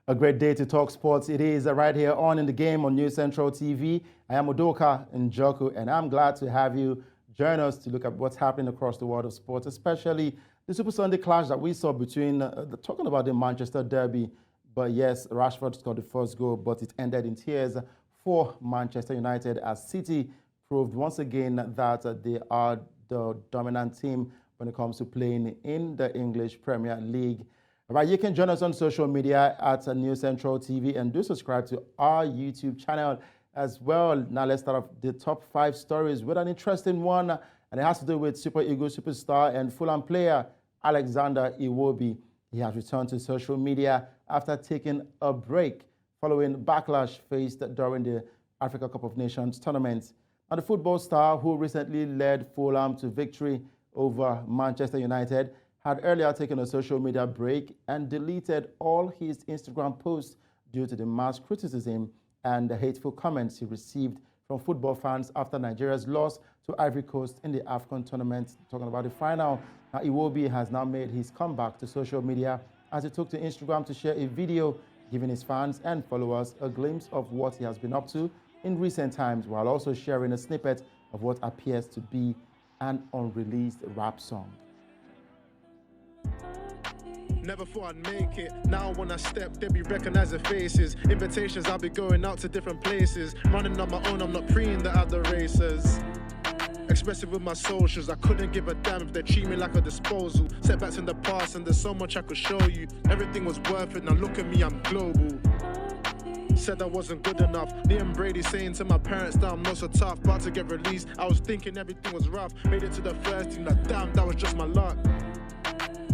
A great day to talk sports. It is right here on In the Game on News Central TV. I am Udoka and Njoku, and I'm glad to have you join us to look at what's happening across the world of sports, especially the Super Sunday clash that we saw between, talking about the Manchester derby. But yes, Rashford scored the first goal, but it ended in tears for Manchester United as City proved once again that they are the dominant team when it comes to playing in the English Premier League. All right, you can join us on social media at News Central TV and do subscribe to our YouTube channel as well. Now let's start off the top 5 stories with an interesting one, and it has to do with Super Eagles superstar and Fulham player Alexander Iwobi. He has returned to social media after taking a break following backlash faced during the Africa Cup of Nations tournament. Now the football star, who recently led Fulham to victory over Manchester United, had earlier taken a social media break and deleted all his Instagram posts due to the mass criticism and the hateful comments he received from football fans after Nigeria's loss to Ivory Coast in the AFCON tournament. Talking about the final, now Iwobi has now made his comeback to social media as he took to Instagram to share a video giving his fans and followers a glimpse of what he has been up to in recent times, while also sharing a snippet of what appears to be an unreleased rap song. Never thought I'd make it. Now when I step, they be recognizing faces. Invitations, I'll be going out to different places. Running on my own, I'm not preeing the other races. Expressive with my socials, I couldn't give a damn if they treat me like a disposal. Setbacks in the past and there's so much I could show you. Everything was worth it, now look at me, I'm global. Said I wasn't good enough. Liam Brady saying to my parents that I'm not so tough. About to get released, I was thinking everything was rough. Made it to the first team, like damn, that was just my luck.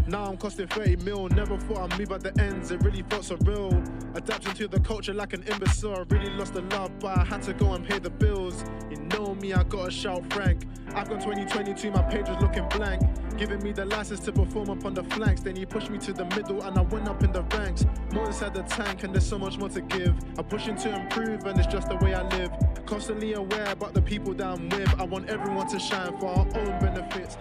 Now I'm costing 30 mil, never thought I'd move at the ends, it really felt so real. Adapting to the culture like an imbecile, I really lost the love, but I had to go and pay the bills. You know me, I gotta shout Frank. I've got 2022, my page was looking blank. Giving me the license to perform up on the flanks, then he pushed me to the middle and I went up in the ranks. More inside the tank and there's so much more to give. I'm pushing to improve and it's just the way I live. Constantly aware about the people that I'm with, I want everyone to shine for our own benefits.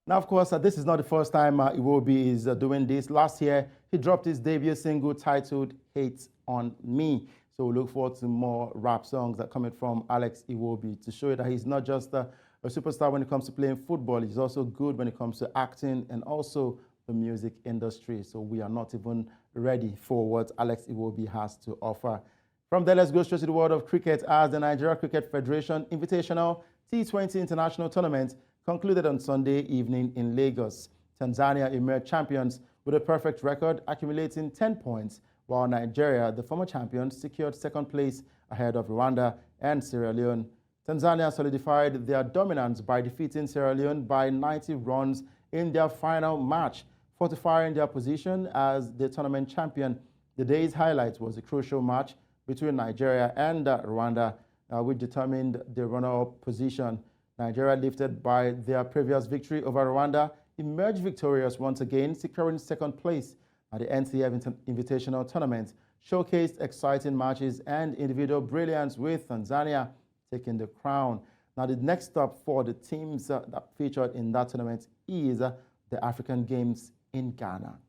Now, of course, this is not the first time Iwobi is doing this. Last year, he dropped his debut single titled Hate on Me. So we look forward to more rap songs that are coming from Alex Iwobi to show you that he's not just a superstar when it comes to playing football. He's also good when it comes to acting and also the music industry. So we are not even ready for what Alex Iwobi has to offer. From there, let's go straight to the world of cricket as the Nigeria Cricket Federation Invitational T20 International Tournament concluded on Sunday evening in Lagos. Tanzania emerged champions with a perfect record, accumulating 10 points, while Nigeria, the former champions, secured second place ahead of Rwanda and Sierra Leone. Tanzania solidified their dominance by defeating Sierra Leone by 90 runs in their final match, fortifying their position as the tournament champion. The day's highlight was a crucial match between Nigeria and Rwanda, which determined the runner-up position. Nigeria, lifted by their previous victory over Rwanda, emerged victorious once again, securing second place at the NCF Invitational Tournament, showcased exciting matches and individual brilliance, with Tanzania taking the crown. Now, the next stop for the teams that featured in that tournament is the African Games in Ghana.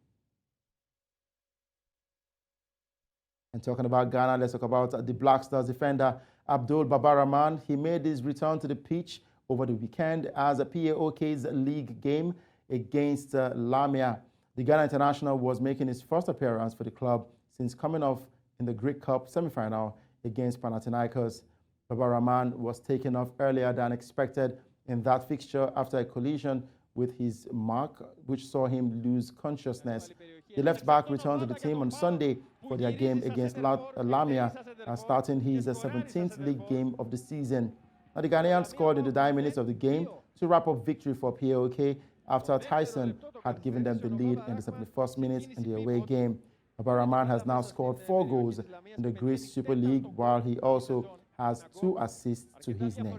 And talking about Ghana, let's talk about the Black Stars defender Abdul Babarahman. He made his return to the pitch over the weekend as a PAOK's league game against Lamia. The Ghana international was making his first appearance for the club since coming off in the Greek Cup semi-final against Panathinaikos. Babarahman was taken off earlier than expected in that fixture after a collision with his mark, which saw him lose consciousness. The left-back returned to the team on Sunday for their game against Lamia, starting his 17th league game of the season. Now, the Ghanaian scored in the dying minutes of the game to wrap up victory for PAOK after Tyson had given them the lead in the 71st minute in the away game. Babarahman has now scored 4 goals in the Greece Super League, while he also has 2 assists to his name.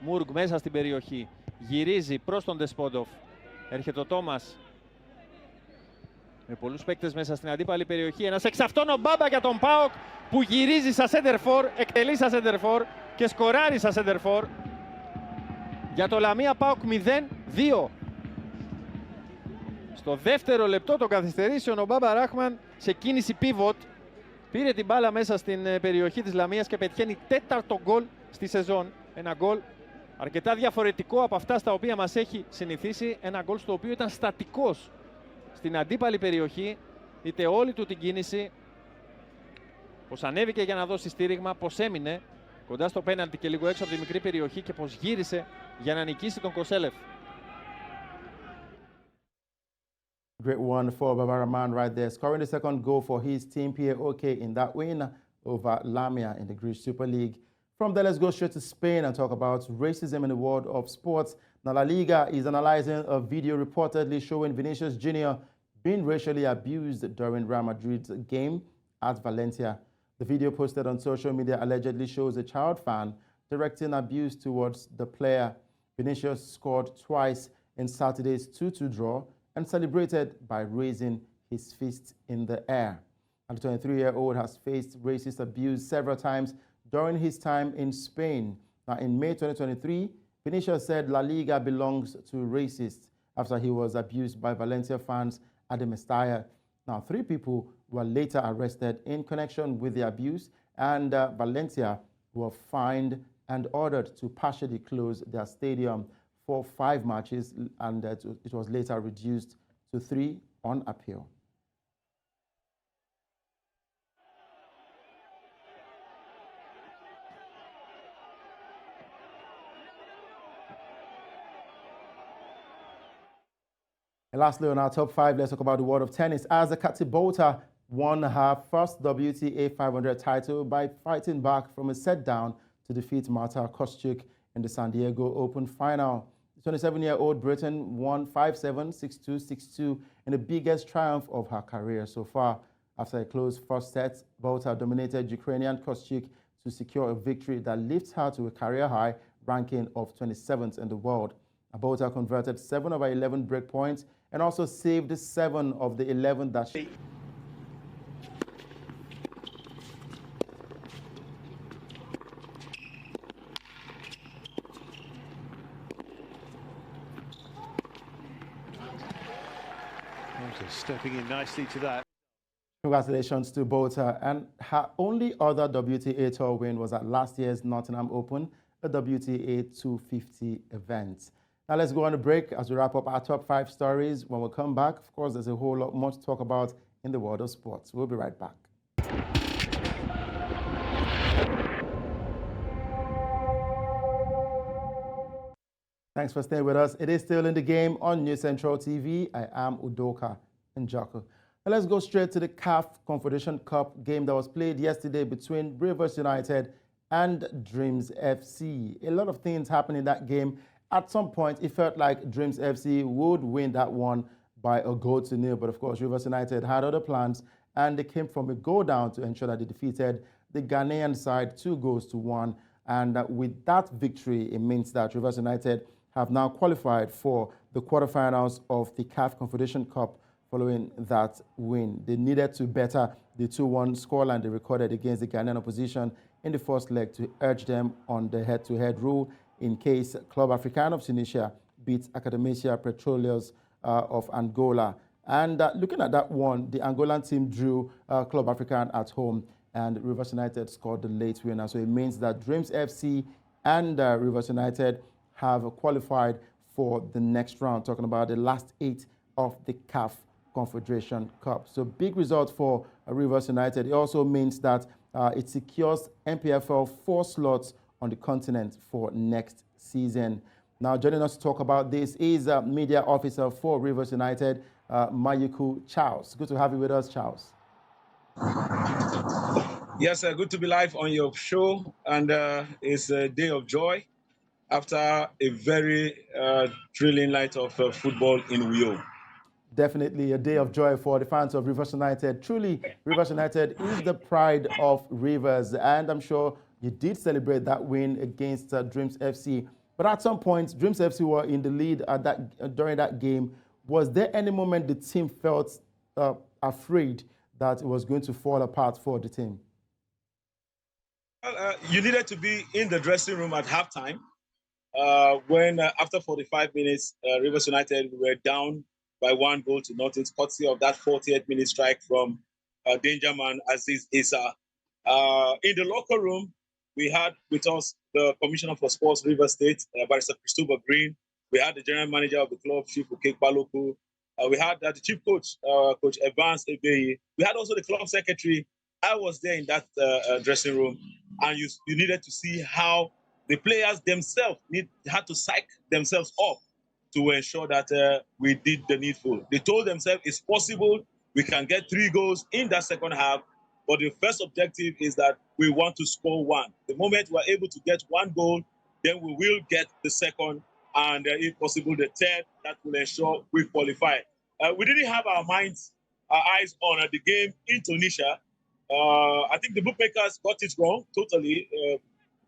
Μουργκ μέσα στην περιοχή. Γυρίζει προς τον Ντεσπόντοφ. Έρχεται ο Τόμας. Με πολλούς παίκτες μέσα στην αντίπαλη περιοχή. Ένας εξ αυτών ο Μπάμπα για τον ΠΑΟΚ που γυρίζει στα σέντερφορ, εκτελεί στα σέντερφορ και σκοράρει στα σέντερφορ. Για το Λαμία ΠΑΟΚ 0-2. Στο δεύτερο λεπτό των καθυστερήσεων ο Μπάμπα Ράχμαν σε κίνηση pivot πήρε την μπάλα μέσα στην περιοχή της Λαμίας και πετυχαίνει τέταρτο γκολ στη σεζόν. Ένα γκολ αρκετά διαφορετικό από αυτά στα οποία μας έχει συνηθίσει. Ένα γκολ στο οποίο ήταν στατικός στην αντίπαλη περιοχή. Δείτε όλη του την κίνηση. Πως ανέβηκε για να δώσει στήριγμα, πως έμεινε κοντά στο πέναλτι και λίγο έξω από τη μικρή περιοχή και πως γύρισε για να νικήσει τον Κοσέλεφ. Great one for Babaraman right there, scoring the second goal for his team PAOK in that win over Lamia in the Greece Super League. From there, let's go straight to Spain and talk about racism in the world of sports. Now, La Liga is analyzing a video reportedly showing Vinicius Jr. being racially abused during Real Madrid's game at Valencia. The video posted on social media allegedly shows a child fan directing abuse towards the player. Vinicius scored twice in Saturday's 2-2 draw and celebrated by raising his fist in the air. And the 23-year-old has faced racist abuse several times during his time in Spain. Now, in May 2023, Vinicius said La Liga belongs to racists after he was abused by Valencia fans at the Mestalla. Now, 3 people were later arrested in connection with the abuse, and Valencia were fined and ordered to partially close their stadium for 5 matches, and it was later reduced to 3 on appeal. And lastly, on our top 5, let's talk about the world of tennis. As Katibota won her first WTA 500 title by fighting back from a set down to defeat Marta Kostyuk in the San Diego Open final. The 27-year-old Briton won 5-7, 6-2, 6-2 in the biggest triumph of her career so far. After a close first set, Bota dominated Ukrainian Kostyuk to secure a victory that lifts her to a career-high ranking of 27th in the world. Bota converted 7 of her 11 break points and also saved 7 of the 11 that she... Stepping in nicely to that. Congratulations to Bota. And her only other WTA Tour win was at last year's Nottingham Open, a WTA 250 event. Now let's go on a break as we wrap up our top 5 stories. When we come back, of course, there's a whole lot more to talk about in the world of sports. We'll be right back. Thanks for staying with us. It is still in the game on News Central TV. I am Udoka Njoku. Now let's go straight to the CAF Confederation Cup game that was played yesterday between Rivers United and Dreams FC. A lot of things happened in that game. At some point, it felt like Dreams FC would win that one by a goal to nil. But of course, Rivers United had other plans, and they came from a goal down to ensure that they defeated the Ghanaian side 2-1. And with that victory, it means that Rivers United have now qualified for the quarterfinals of the CAF Confederation Cup following that win. They needed to better the 2-1 scoreline they recorded against the Ghanaian opposition in the first leg to urge them on the head-to-head rule in case Club Africain of Tunisia beats Academecia Petroleos of Angola. And looking at that one, the Angolan team drew Club Africain at home, and Rivers United scored the late winner. So it means that Dreams FC and Rivers United have qualified for the next round, talking about the last 8 of the CAF Confederation Cup. So big result for Rivers United. It also means that it secures NPFL 4 slots on the continent for next season. Now, joining us to talk about this is media officer for Rivers United, Mayuku Charles. Good to have you with us, Charles. Yes, good to be live on your show, and it's a day of joy after a very thrilling night of football in Uyo. Definitely a day of joy for the fans of Rivers United. Truly, Rivers United is the pride of Rivers, and I'm sure you did celebrate that win against Dreams FC. But at some point, Dreams FC were in the lead during that game. Was there any moment the team felt afraid that it was going to fall apart for the team? Well, you needed to be in the dressing room at halftime when, after 45 minutes, Rivers United were down by 1-0, courtesy of that 48th minute strike from danger man Aziz Issa. In the locker room, we had with us the Commissioner for Sports, Rivers State, Barrister Christopher Green. We had the General Manager of the club, Chief Ukek Baloku. We had the Chief Coach, Coach Evans Ebeyi. We had also the club secretary. I was there in that dressing room, and you needed to see how the players themselves had to psych themselves up to ensure that we did the needful. They told themselves it's possible, we can get 3 goals in that second half, but the first objective is that we want to score 1. The moment we're able to get 1 goal, then we will get the second, and if possible, the third. That will ensure we qualify. We didn't have our eyes on the game in Tunisia. I think the bookmakers got it wrong totally,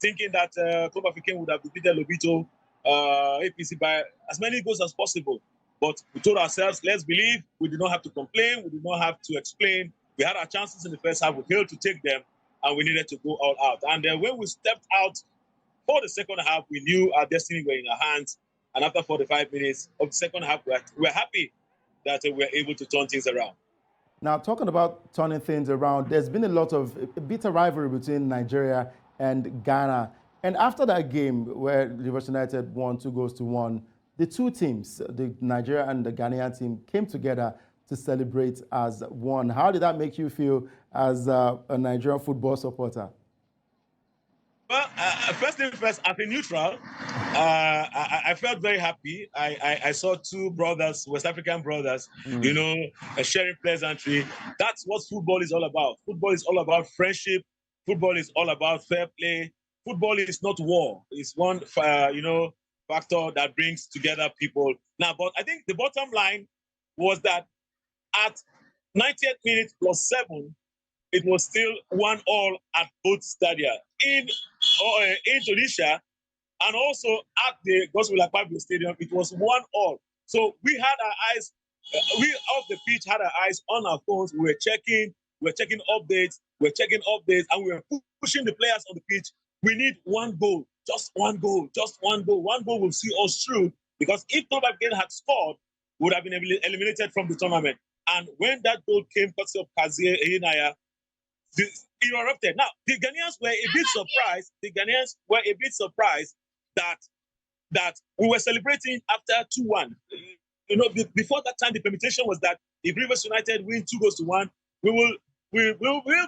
thinking that Club Africain would have defeated Lobito APC by as many goals as possible. But we told ourselves, let's believe. We did not have to complain. We did not have to explain. We had our chances in the first half. We failed to take them, and we needed to go all out. And when we stepped out for the second half, we knew our destiny were in our hands. And after 45 minutes of the second half, we were happy that we were able to turn things around. Now, talking about turning things around, there's been a bitter rivalry between Nigeria and Ghana. And after that game where Rivers United won 2-1, the two teams, the Nigeria and the Ghanaian team, came together to celebrate as one. How did that make you feel as a Nigerian football supporter? Well, first thing first, as a neutral, I felt very happy. I saw 2 brothers, West African brothers, sharing pleasantry. That's what football is all about. Football is all about friendship. Football is all about fair play. Football is not war. It's one, factor that brings together people. Now, but I think the bottom line was that at 90th minute plus 7, it was still 1-1 at both stadia in Tunisia, and also at the Gospel Akpabio Stadium. It was 1-1. So we had our eyes, we off the pitch had our eyes on our phones. We were checking updates, and we were pushing the players on the pitch. We need 1 goal, just 1 goal, just 1 goal. 1 goal will see us through, because if Club Africain had scored, we would have been eliminated from the tournament. And when that goal came, courtesy of Kazie Eyinaya, it erupted. Now, the Ghanaians were a bit surprised that we were celebrating after 2-1. Before that time, the permutation was that if Rivers United win 2-1, we will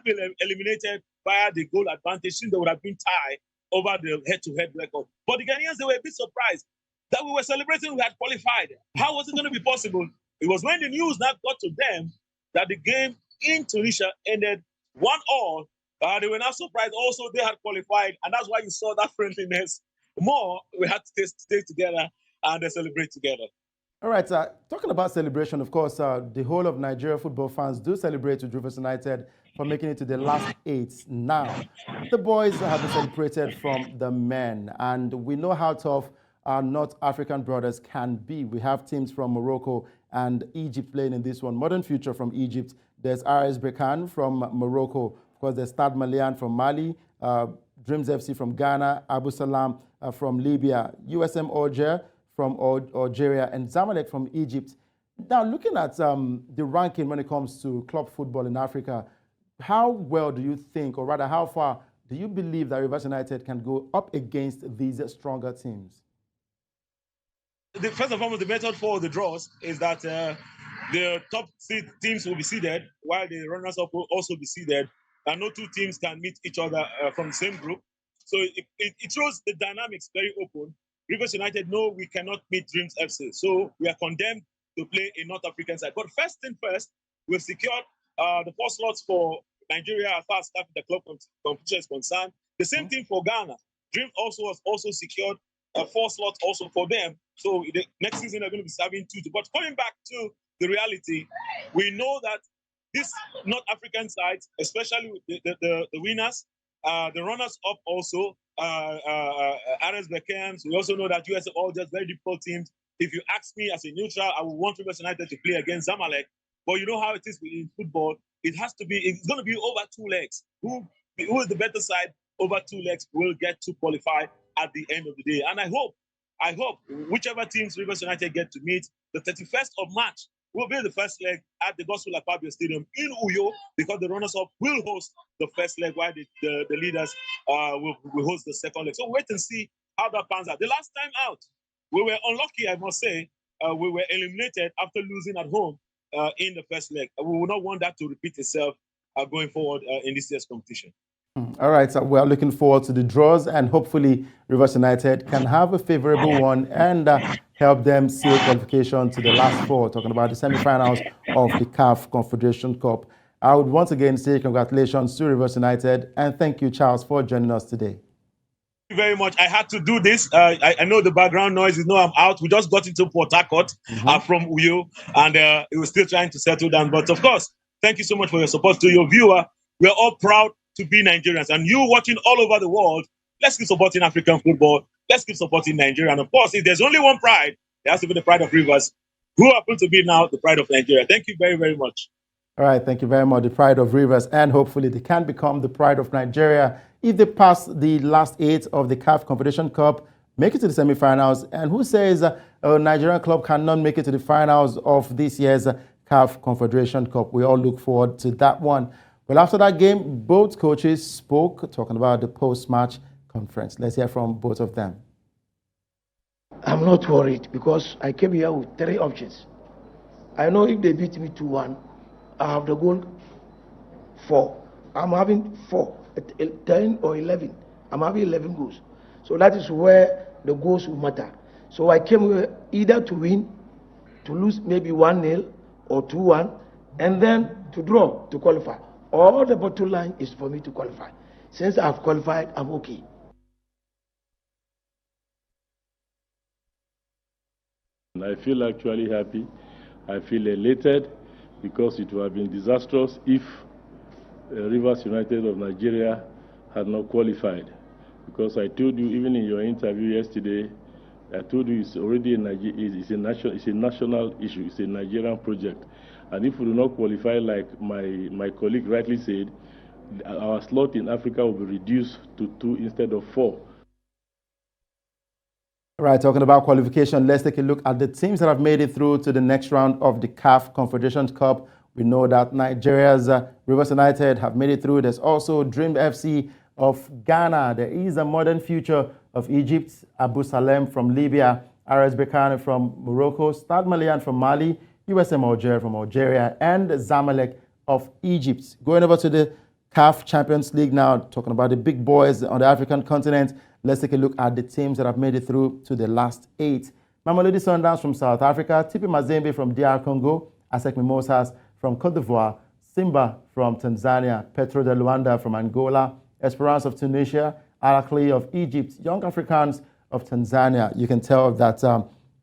be eliminated via the goal advantage, since there would have been tie over the head-to-head record. But the Ghanaians, they were a bit surprised that we were celebrating we had qualified. How was it going to be possible? It was when the news now got to them that the game in Tunisia ended 1-1. They were not surprised. Also, they had qualified, and that's why you saw that friendliness more. We had to stay together and celebrate together. All right, talking about celebration, of course, the whole of Nigeria football fans do celebrate with Rivers United for making it to the last 8. Now, the boys have been separated from the men, and we know how tough our North African brothers can be. We have teams from Morocco and Egypt playing in this one. Modern Future from Egypt. There's RS Berkane from Morocco. Of course, there's Stade Malien from Mali, Dreams FC from Ghana, Abu Salam from Libya, USM Alger from Algeria, and Zamalek from Egypt. Now, looking at the ranking when it comes to club football in Africa, how well do you think, or rather how far do you believe that Rivers United can go up against these stronger teams? First and foremost, the method for the draws is that the top teams will be seeded, while the runners-up will also be seeded, and no 2 teams can meet each other from the same group. So it shows the dynamics very open. Rivers United know we cannot meet Dreams FC, so we are condemned to play a North African side. But first thing first, we've secured the 4 slots for Nigeria as far as the club competition is concerned. The same thing for Ghana. Dream has also secured 4 slots also for them. So the next season they're going to be serving 2. But coming back to the reality, we know that this North African side, especially the winners, the runners-up also, RS Berkane. We also know that US are all just very difficult teams. If you ask me as a neutral, I would want Rivers United to play against Zamalek. But you know how it is in football. It's going to be over 2 legs. Who is the better side over 2 legs will get to qualify at the end of the day. And I hope whichever teams Rivers United get to meet, the 31st of March will be the first leg at the Gospel Akpabio Stadium in Uyo, because the runners-up will host the first leg while the leaders will host the second leg. So wait and see how that pans out. The last time out, we were unlucky, I must say. We were eliminated after losing at home in the first leg. We will not want that to repeat itself going forward in this year's competition. All right, so we are looking forward to the draws, and hopefully Rivers United can have a favorable one and help them seal qualification to the last 4, talking about the semi-finals of the CAF Confederation Cup. I would once again say congratulations to Rivers United, and thank you, Charles, for joining us today. Thank you very much. I had to do this. I know the background noise. You know I'm out. We just got into Port Harcourt from Uyo, and it was still trying to settle down. But of course, thank you so much for your support. To your viewer, we're all proud to be Nigerians, and you watching all over the world. Let's keep supporting African football. Let's keep supporting Nigeria. And of course, if there's only one pride, it has to be the pride of Rivers, who happen to be now the pride of Nigeria. Thank you very, very much. All right, thank you very much. The pride of Rivers, and hopefully they can become the pride of Nigeria if they pass the last 8 of the CAF Confederation Cup, make it to the semi-finals. And who says a Nigerian club cannot make it to the finals of this year's CAF Confederation Cup? We all look forward to that one. Well, after that game, both coaches spoke, talking about the post-match conference. Let's hear from both of them. I'm not worried because I came here with 3 options. I know if they beat me 2-1, I have the goal 4. I'm having 4, 10 or 11. I'm having 11 goals. So that is where the goals will matter. So I came here either to win, to lose maybe 1-0 or 2-1, and then to draw to qualify. All the bottom line is for me to qualify. Since I've qualified, I'm okay. I feel actually happy. I feel elated because it would have been disastrous if Rivers United of Nigeria had not qualified. Because I told you, even in your interview yesterday, I told you it's already it's a national issue. It's a Nigerian project. And if we do not qualify, like my colleague rightly said, our slot in Africa will be reduced to 2 instead of 4. Right, talking about qualification, let's take a look at the teams that have made it through to the next round of the CAF Confederation Cup. We know that Nigeria's Rivers United have made it through. There's also Dream FC of Ghana. There is a Modern Future of Egypt, Abu Salem from Libya, RS Berkane from Morocco, Stade Malien from Mali, USM Alger from Algeria, and Zamalek of Egypt. Going over to the CAF Champions League now, talking about the big boys on the African continent. Let's take a look at the teams that have made it through to the last 8. Mamelodi Sundowns from South Africa, TP Mazembe from DR Congo, ASEC Mimosas from Cote d'Ivoire, Simba from Tanzania, Petro de Luanda from Angola, Esperance of Tunisia, Al Ahly of Egypt, Young Africans of Tanzania. You can tell that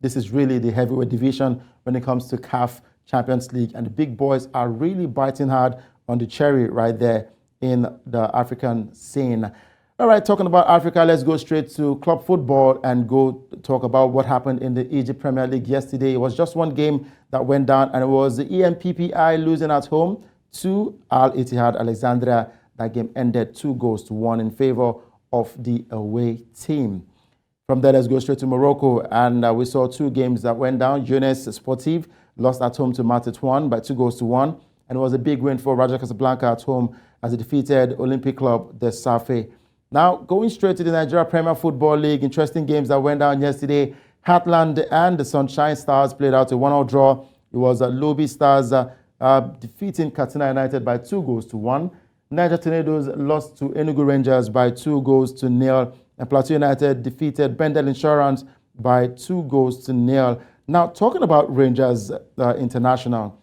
this is really the heavyweight division when it comes to CAF Champions League, and the big boys are really biting hard on the cherry right there in the African scene. All right, talking about Africa, let's go straight to club football and go talk about what happened in the Egypt Premier League yesterday. It was just one game that went down, and it was the EMPPI losing at home to Al Ittihad Alexandria. That game ended 2-1 in favor of the away team. From there, let's go straight to Morocco, and we saw 2 games that went down. Jeunesse Sportive lost at home to Matetouan by 2-1, and it was a big win for Raja Casablanca at home as it defeated Olympic Club de Safe. Now, going straight to the Nigeria Premier Football League, interesting games that went down yesterday. Heartland and the Sunshine Stars played out a 1-1 draw. It was Lobi Stars defeating Katsina United by 2-1. Niger Tornadoes lost to Enugu Rangers by 2-0, and Plateau United defeated Bendel Insurance by 2-0. Now, talking about Rangers International,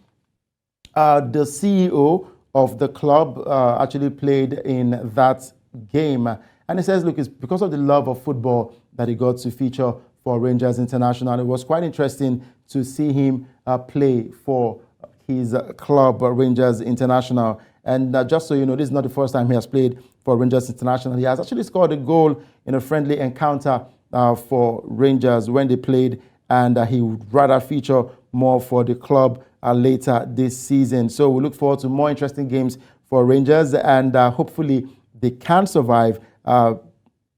the CEO of the club actually played in that game, and he says, look, it's because of the love of football that he got to feature for Rangers International. It was quite interesting to see him play for his club, Rangers International. And just so you know, this is not the first time he has played for Rangers International. He has actually scored a goal in a friendly encounter for Rangers when they played, and he would rather feature more for the club later this season. So we look forward to more interesting games for Rangers, and hopefully they can survive. The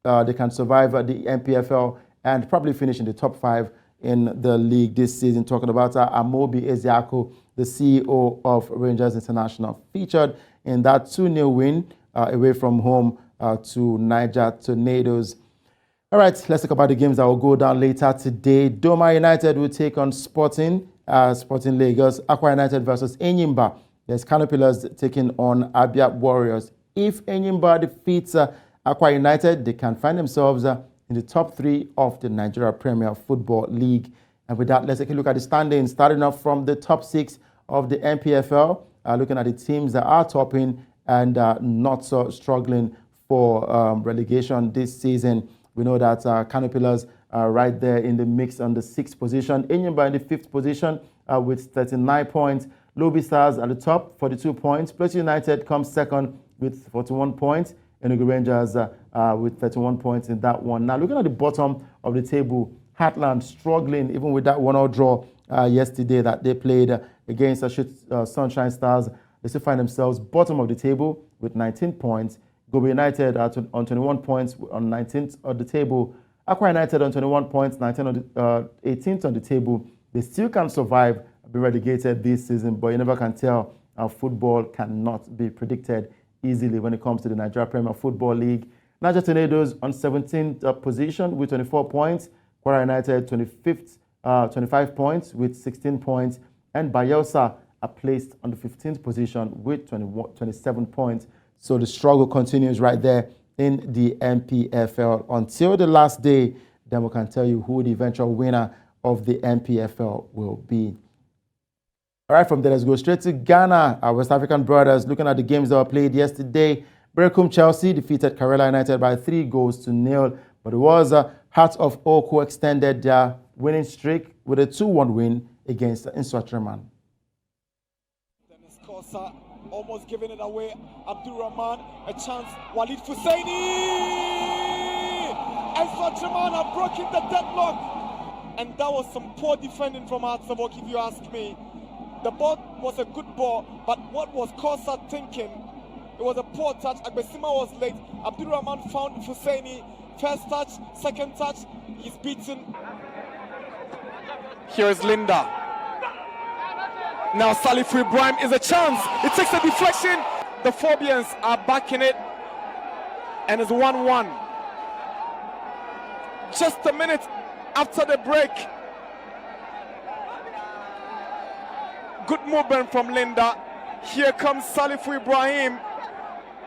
NPFL and probably finish in the top 5 in the league this season. Talking about Amobi Ezeaku, the CEO of Rangers International, featured in that 2-0 win away from home to Niger Tornadoes. All right, let's talk about the games that will go down later today. Doma United will take on Sporting Lagos. Akwa United versus Enyimba. There's Kano Pillars taking on Abia Warriors. If Enyimba defeats Akwa United, they can find themselves in the top 3 of the Nigeria Premier Football League. And with that, let's take a look at the standings, starting off from the top 6 of the NPFL, looking at the teams that are topping and not so struggling for relegation this season. We know that Kano Pillars are right there in the mix on the 6th position. Enyimba in the 5th position with 39 points. Lobby Stars at the top, 42 points. Plateau United comes second with 41 points. Enugu Rangers with 31 points in that one. Now, looking at the bottom of the table, Heartland struggling even with that 1-1 draw yesterday that they played against Sunshine Stars. They still find themselves bottom of the table with 19 points. Gobe United on 21 points on 19th of the table. Akwa United on 21 points, 18th on the table. They still can survive, be relegated this season, but you never can tell. Football cannot be predicted easily when it comes to the Nigeria Premier Football League. Niger Tornadoes on 17th position with 24 points. Kwara United 25 points with 16 points. And Bayelsa are placed on the 15th position with 27 points. So the struggle continues right there in the NPFL until the last day. Then we can tell you who the eventual winner of the NPFL will be. All right, from there, let's go straight to Ghana. Our West African brothers, looking at the games that were played yesterday. Berekum Chelsea defeated Karela United by 3-0. But it was Hearts of Oak who extended their winning streak with a 2-1 win against Inswatreman. Dennis Kosa almost giving it away. Abdul Rahman, a chance. Walid Fusaini! Inswatreman have broken the deadlock. And that was some poor defending from Hearts of Oak, if you ask me. The ball was a good ball, but what was Kosa thinking? It was a poor touch. Agbesima was late. Abdul Rahman found Fusaini. First touch, second touch, he's beaten. Here is Linda. Now Salifu Ibrahim is a chance. It takes a deflection. The Phobians are back in it. And it's 1-1. Just a minute after the break. Good movement from Linda. Here comes Salifu Ibrahim.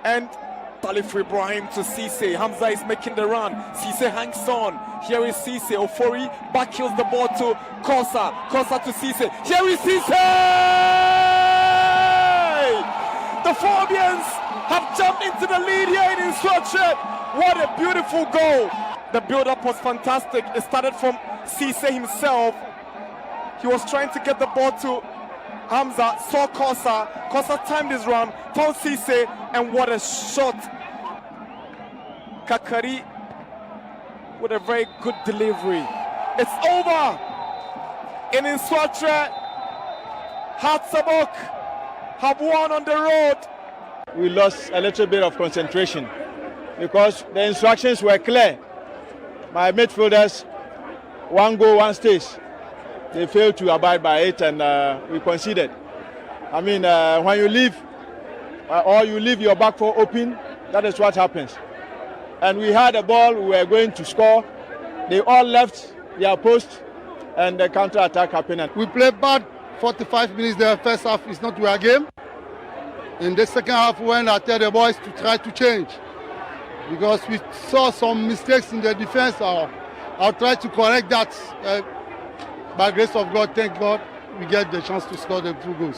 And Salifu Ibrahim to Cisse. Hamza is making the run. Cisse hangs on. Here is Cisse. Ofori back kills the ball to Kosa. Kosa to Cisse. Here is Cisse! The Phobians have jumped into the lead here in Inswatch. What a beautiful goal. The build-up was fantastic. It started from Cisse himself. He was trying to get the ball to Hamza, saw Kosa. Kosa timed his run, found Cisse, and what a shot. Kakari with a very good delivery. It's over. In Inswatch, Hearts of Oak have won on the road. We lost a little bit of concentration because the instructions were clear. My midfielders, 1 goal, 1 stage. They failed to abide by it, and we conceded. I mean, when you leave or you leave your back foot open, that is what happens. And we had a ball, we were going to score. They all left their post, and the counter-attack happened. We played bad 45 minutes the first half is not our game. In the second half, when I tell the boys to try to change, because we saw some mistakes in the defense, I'll try to correct that. By grace of God, thank God, we get the chance to score the 2 goals.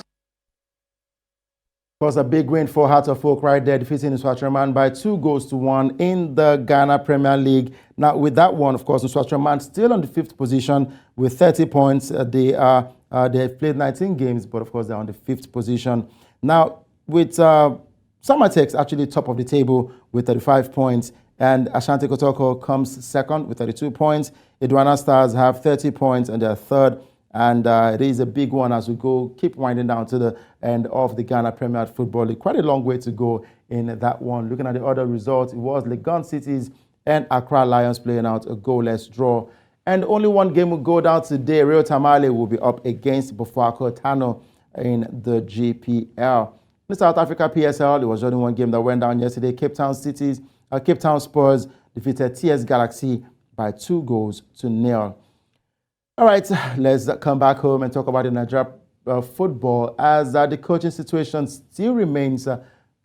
It was a big win for Hearts of Oak right there, defeating Inswatreman by 2-1 in the Ghana Premier League. Now, with that one, of course, Inswatreman still on the 5th position with 30 points. They have played 19 games, but of course, they're on the 5th position. Now, with Samatex actually top of the table with 35 points, and Ashanti Kotoko comes second with 32 points. Edwana Stars have 30 points and they're third. And it is a big one as we keep winding down to the end of the Ghana Premier Football League. Quite a long way to go in that one. Looking at the other results, it was Legon Cities and Accra Lions playing out a goalless draw. And only one game will go down today. Rio Tamale will be up against Bofuako Tano in the GPL. In the South Africa PSL, there was only one game that went down yesterday. Cape Town Spurs defeated TS Galaxy by 2-0. All right, let's come back home and talk about the Nigeria football as the coaching situation still remains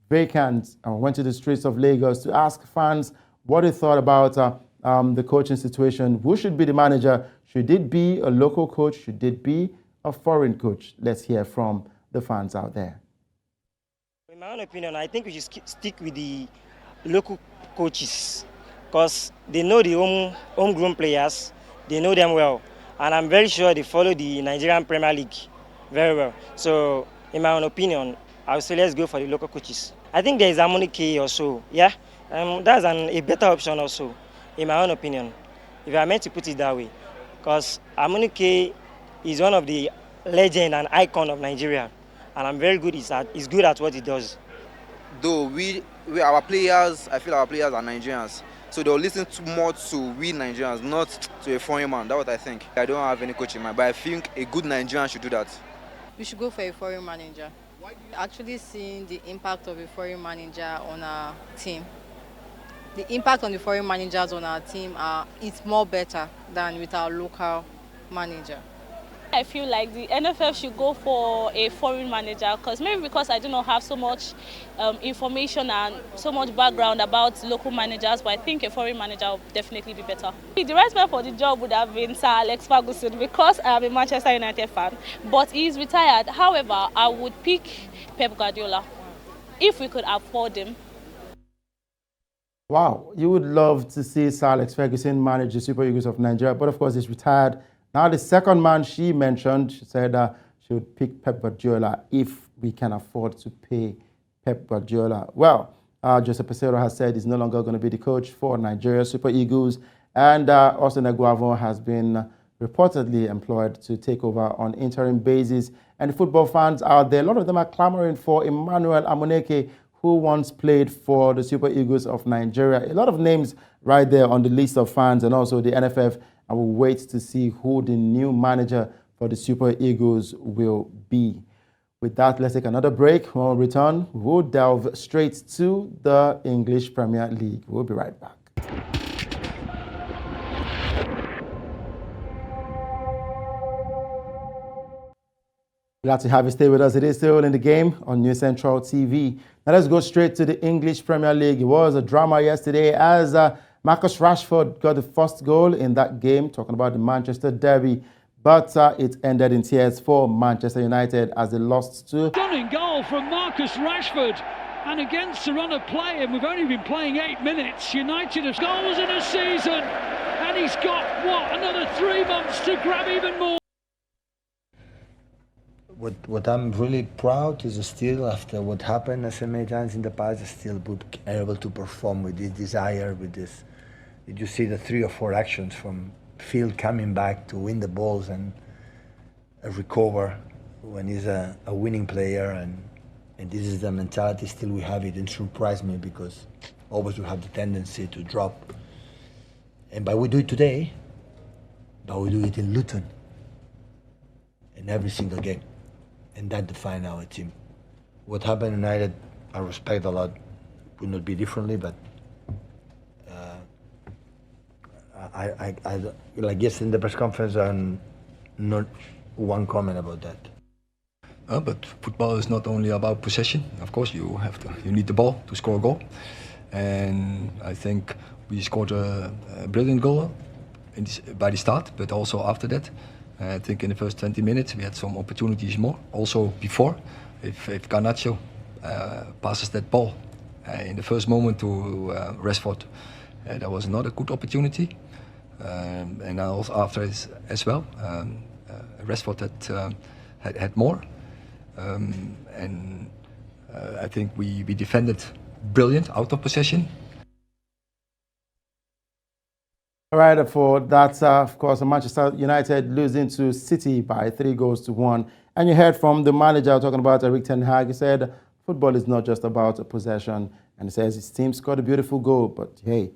vacant. I went to the streets of Lagos to ask fans what they thought about the coaching situation. Who should be the manager? Should it be a local coach? Should it be a foreign coach? Let's hear from the fans out there. In my own opinion, I think we should stick with the local coaches because they know the homegrown players, they know them well. And I'm very sure they follow the Nigerian Premier League very well. So, in my own opinion, I would say let's go for the local coaches. I think there is Harmonic also, yeah? That's a better option also, in my own opinion, if I meant to put it that way. Because Harmonic is one of the legend and icon of Nigeria. And I'm very good, he's good at what he does. Though our players, I feel our players are Nigerians. So they'll listen more to we Nigerians, not to a foreign man. That's what I think. I don't have any coach in mind, but I think a good Nigerian should do that. We should go for a foreign manager. Actually seeing the impact of a foreign manager on our team. The impact on the foreign managers on our team is more better than with our local manager. I feel like the NFL should go for a foreign manager because I do not have so much information and so much background about local managers, but I think a foreign manager would definitely be better. The right man for the job would have been Sir Alex Ferguson because I am a Manchester United fan, but he's retired. However, I would pick Pep Guardiola if we could afford him. Wow, you would love to see Sir Alex Ferguson manage the Super Eagles of Nigeria, but of course he's retired. Now, the second man she mentioned, she said she would pick Pep Guardiola if we can afford to pay Pep Guardiola. Well, Joseph Peseiro has said he's no longer going to be the coach for Nigeria Super Eagles, and Austin Eguavoen has been reportedly employed to take over on interim basis. And the football fans out there, a lot of them are clamoring for Emmanuel Amuneke, who once played for the Super Eagles of Nigeria. A lot of names right there on the list of fans, and also the NFF. I will wait to see who the new manager for the Super Eagles will be. With that, let's take another break. When we return, we'll delve straight to the English Premier League. We'll be right back. Glad to have you stay with us. It is still in the game on News Central TV. Now let's go straight to the English Premier League. It was a drama yesterday as Marcus Rashford got the first goal in that game, talking about the Manchester derby, but it ended in tears for Manchester United as they lost to... Stunning goal from Marcus Rashford, and against the run of play, and we've only been playing 8 minutes, United have goals in a season, and he's got, another 3 months to grab even more. What I'm really proud is still, after what happened so many times in the past, still able to perform with this desire, with this. Did you see the 3 or 4 actions from Phil coming back to win the balls and recover when he's a winning player, and this is the mentality still we have. It didn't surprise me because always we have the tendency to drop. But we do it today, but we do it in Luton in every single game. And that defines our team. What happened in United, I respect a lot. Would not be differently, but I like yesterday in the press conference, and not one comment about that. But football is not only about possession. Of course, you need the ball to score a goal, and I think we scored a brilliant goal by the start, but also after that. I think in the first 20 minutes we had some opportunities more. Also before, if Garnacho passes that ball in the first moment to Rashford, that was another good opportunity. And also after it as well, Rashford had more. And I think we defended brilliant out of possession. All right, for that, of course, Manchester United losing to City by 3-1. And you heard from the manager talking about Erik ten Hag. He said, football is not just about possession. And he says his team scored a beautiful goal, but hey,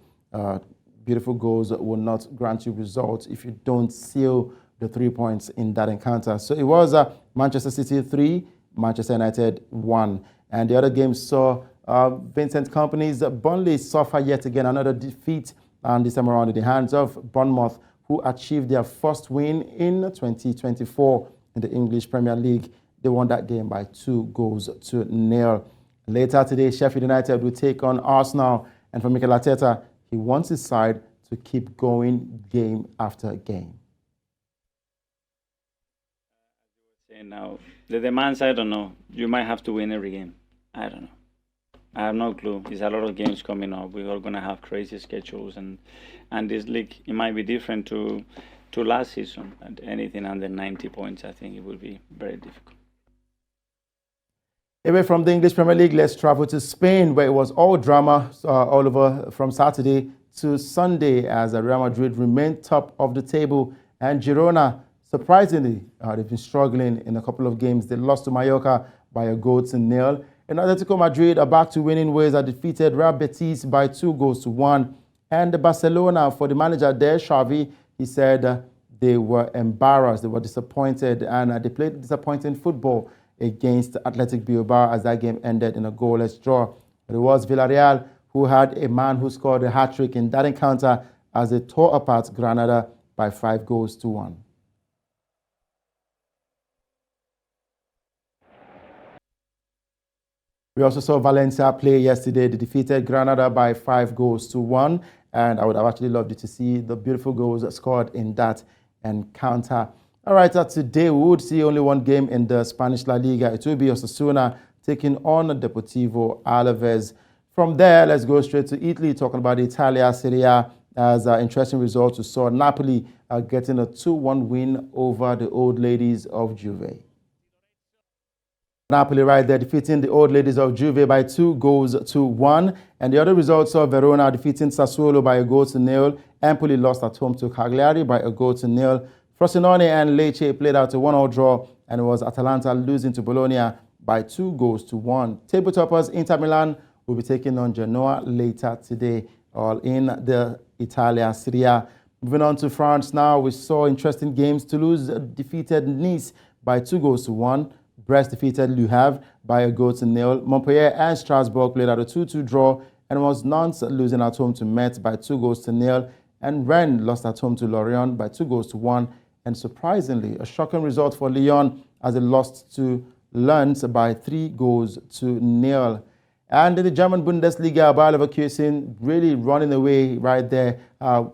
beautiful goals will not grant you results if you don't seal the 3 points in that encounter. So it was Manchester City 3, Manchester United 1. And the other game saw Vincent Kompany's Burnley suffer yet again another defeat, and this time around in the hands of Bournemouth, who achieved their first win in 2024 in the English Premier League. They won that game by 2-0. Later today, Sheffield United will take on Arsenal, and for Mikel Arteta, he wants his side to keep going game after game. Now, the demands, I don't know. You might have to win every game. I don't know. I have no clue. There's a lot of games coming up. We are going to have crazy schedules, and this league, it might be different to last season. And anything under 90 points, I think it will be very difficult. Away from the English Premier League, let's travel to Spain, where it was all drama all over from Saturday to Sunday as Real Madrid remained top of the table, and Girona, surprisingly, they've been struggling in a couple of games. They lost to Mallorca by 1-0. And Atletico Madrid are back to winning ways. They defeated Real Betis by 2-1. And Barcelona, for the manager there, Xavi, he said they were embarrassed, they were disappointed, and they played disappointing football against Athletic Bilbao as that game ended in a goalless draw. But it was Villarreal who had a man who scored a hat-trick in that encounter as they tore apart Granada by 5-1. We also saw Valencia play yesterday. They defeated Granada by 5-1. And I would have actually loved to see the beautiful goals scored in that encounter. All right, today we would see only one game in the Spanish La Liga. It will be Osasuna taking on Deportivo Alaves. From there, let's go straight to Italy, talking about the Italia Serie A. As interesting results, we saw Napoli getting a 2-1 win over the Old Ladies of Juve. Napoli right there defeating the Old Ladies of Juve by 2-1. And the other results saw Verona defeating Sassuolo by 1-0. Empoli lost at home to Cagliari by 1-0. Frosinone and Lecce played out a 1-1 draw, and it was Atalanta losing to Bologna by 2-1. Table toppers Inter Milan will be taking on Genoa later today, all in the Italia Serie A. Moving on to France now, we saw interesting games. Toulouse defeated Nice by 2-1. Brest defeated Le Havre by 1-0. Montpellier and Strasbourg played out a 2-2 draw, and it was Nantes losing at home to Metz by 2-0. And Rennes lost at home to Lorient by 2-1. And surprisingly, a shocking result for Lyon as they lost to Lens by 3-0. And in the German Bundesliga, Bayer Leverkusen really running away right there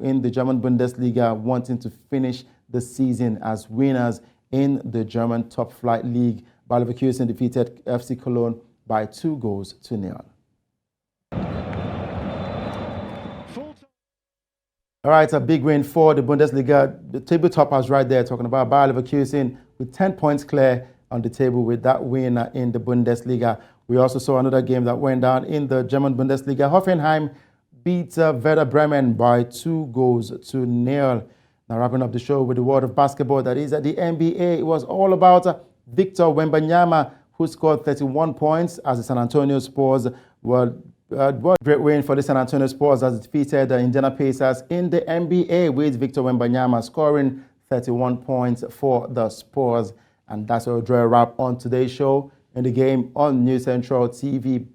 in the German Bundesliga, wanting to finish the season as winners in the German top flight league. Bayer Leverkusen defeated FC Cologne by 2-0. All right, a big win for the Bundesliga. The table toppers right there, talking about Bayer Leverkusen with 10 points clear on the table with that win in the Bundesliga. We also saw another game that went down in the German Bundesliga. Hoffenheim beat Werder Bremen by 2-0. Now wrapping up the show with the world of basketball, that is at the NBA. It was all about Victor Wembanyama, who scored 31 points as the San Antonio Spurs were great win for the San Antonio Spurs as it defeated the Indiana Pacers in the NBA, with Victor Wembanyama scoring 31 points for the Spurs. And that's our draw wrap on today's show. In the game on News Central TV.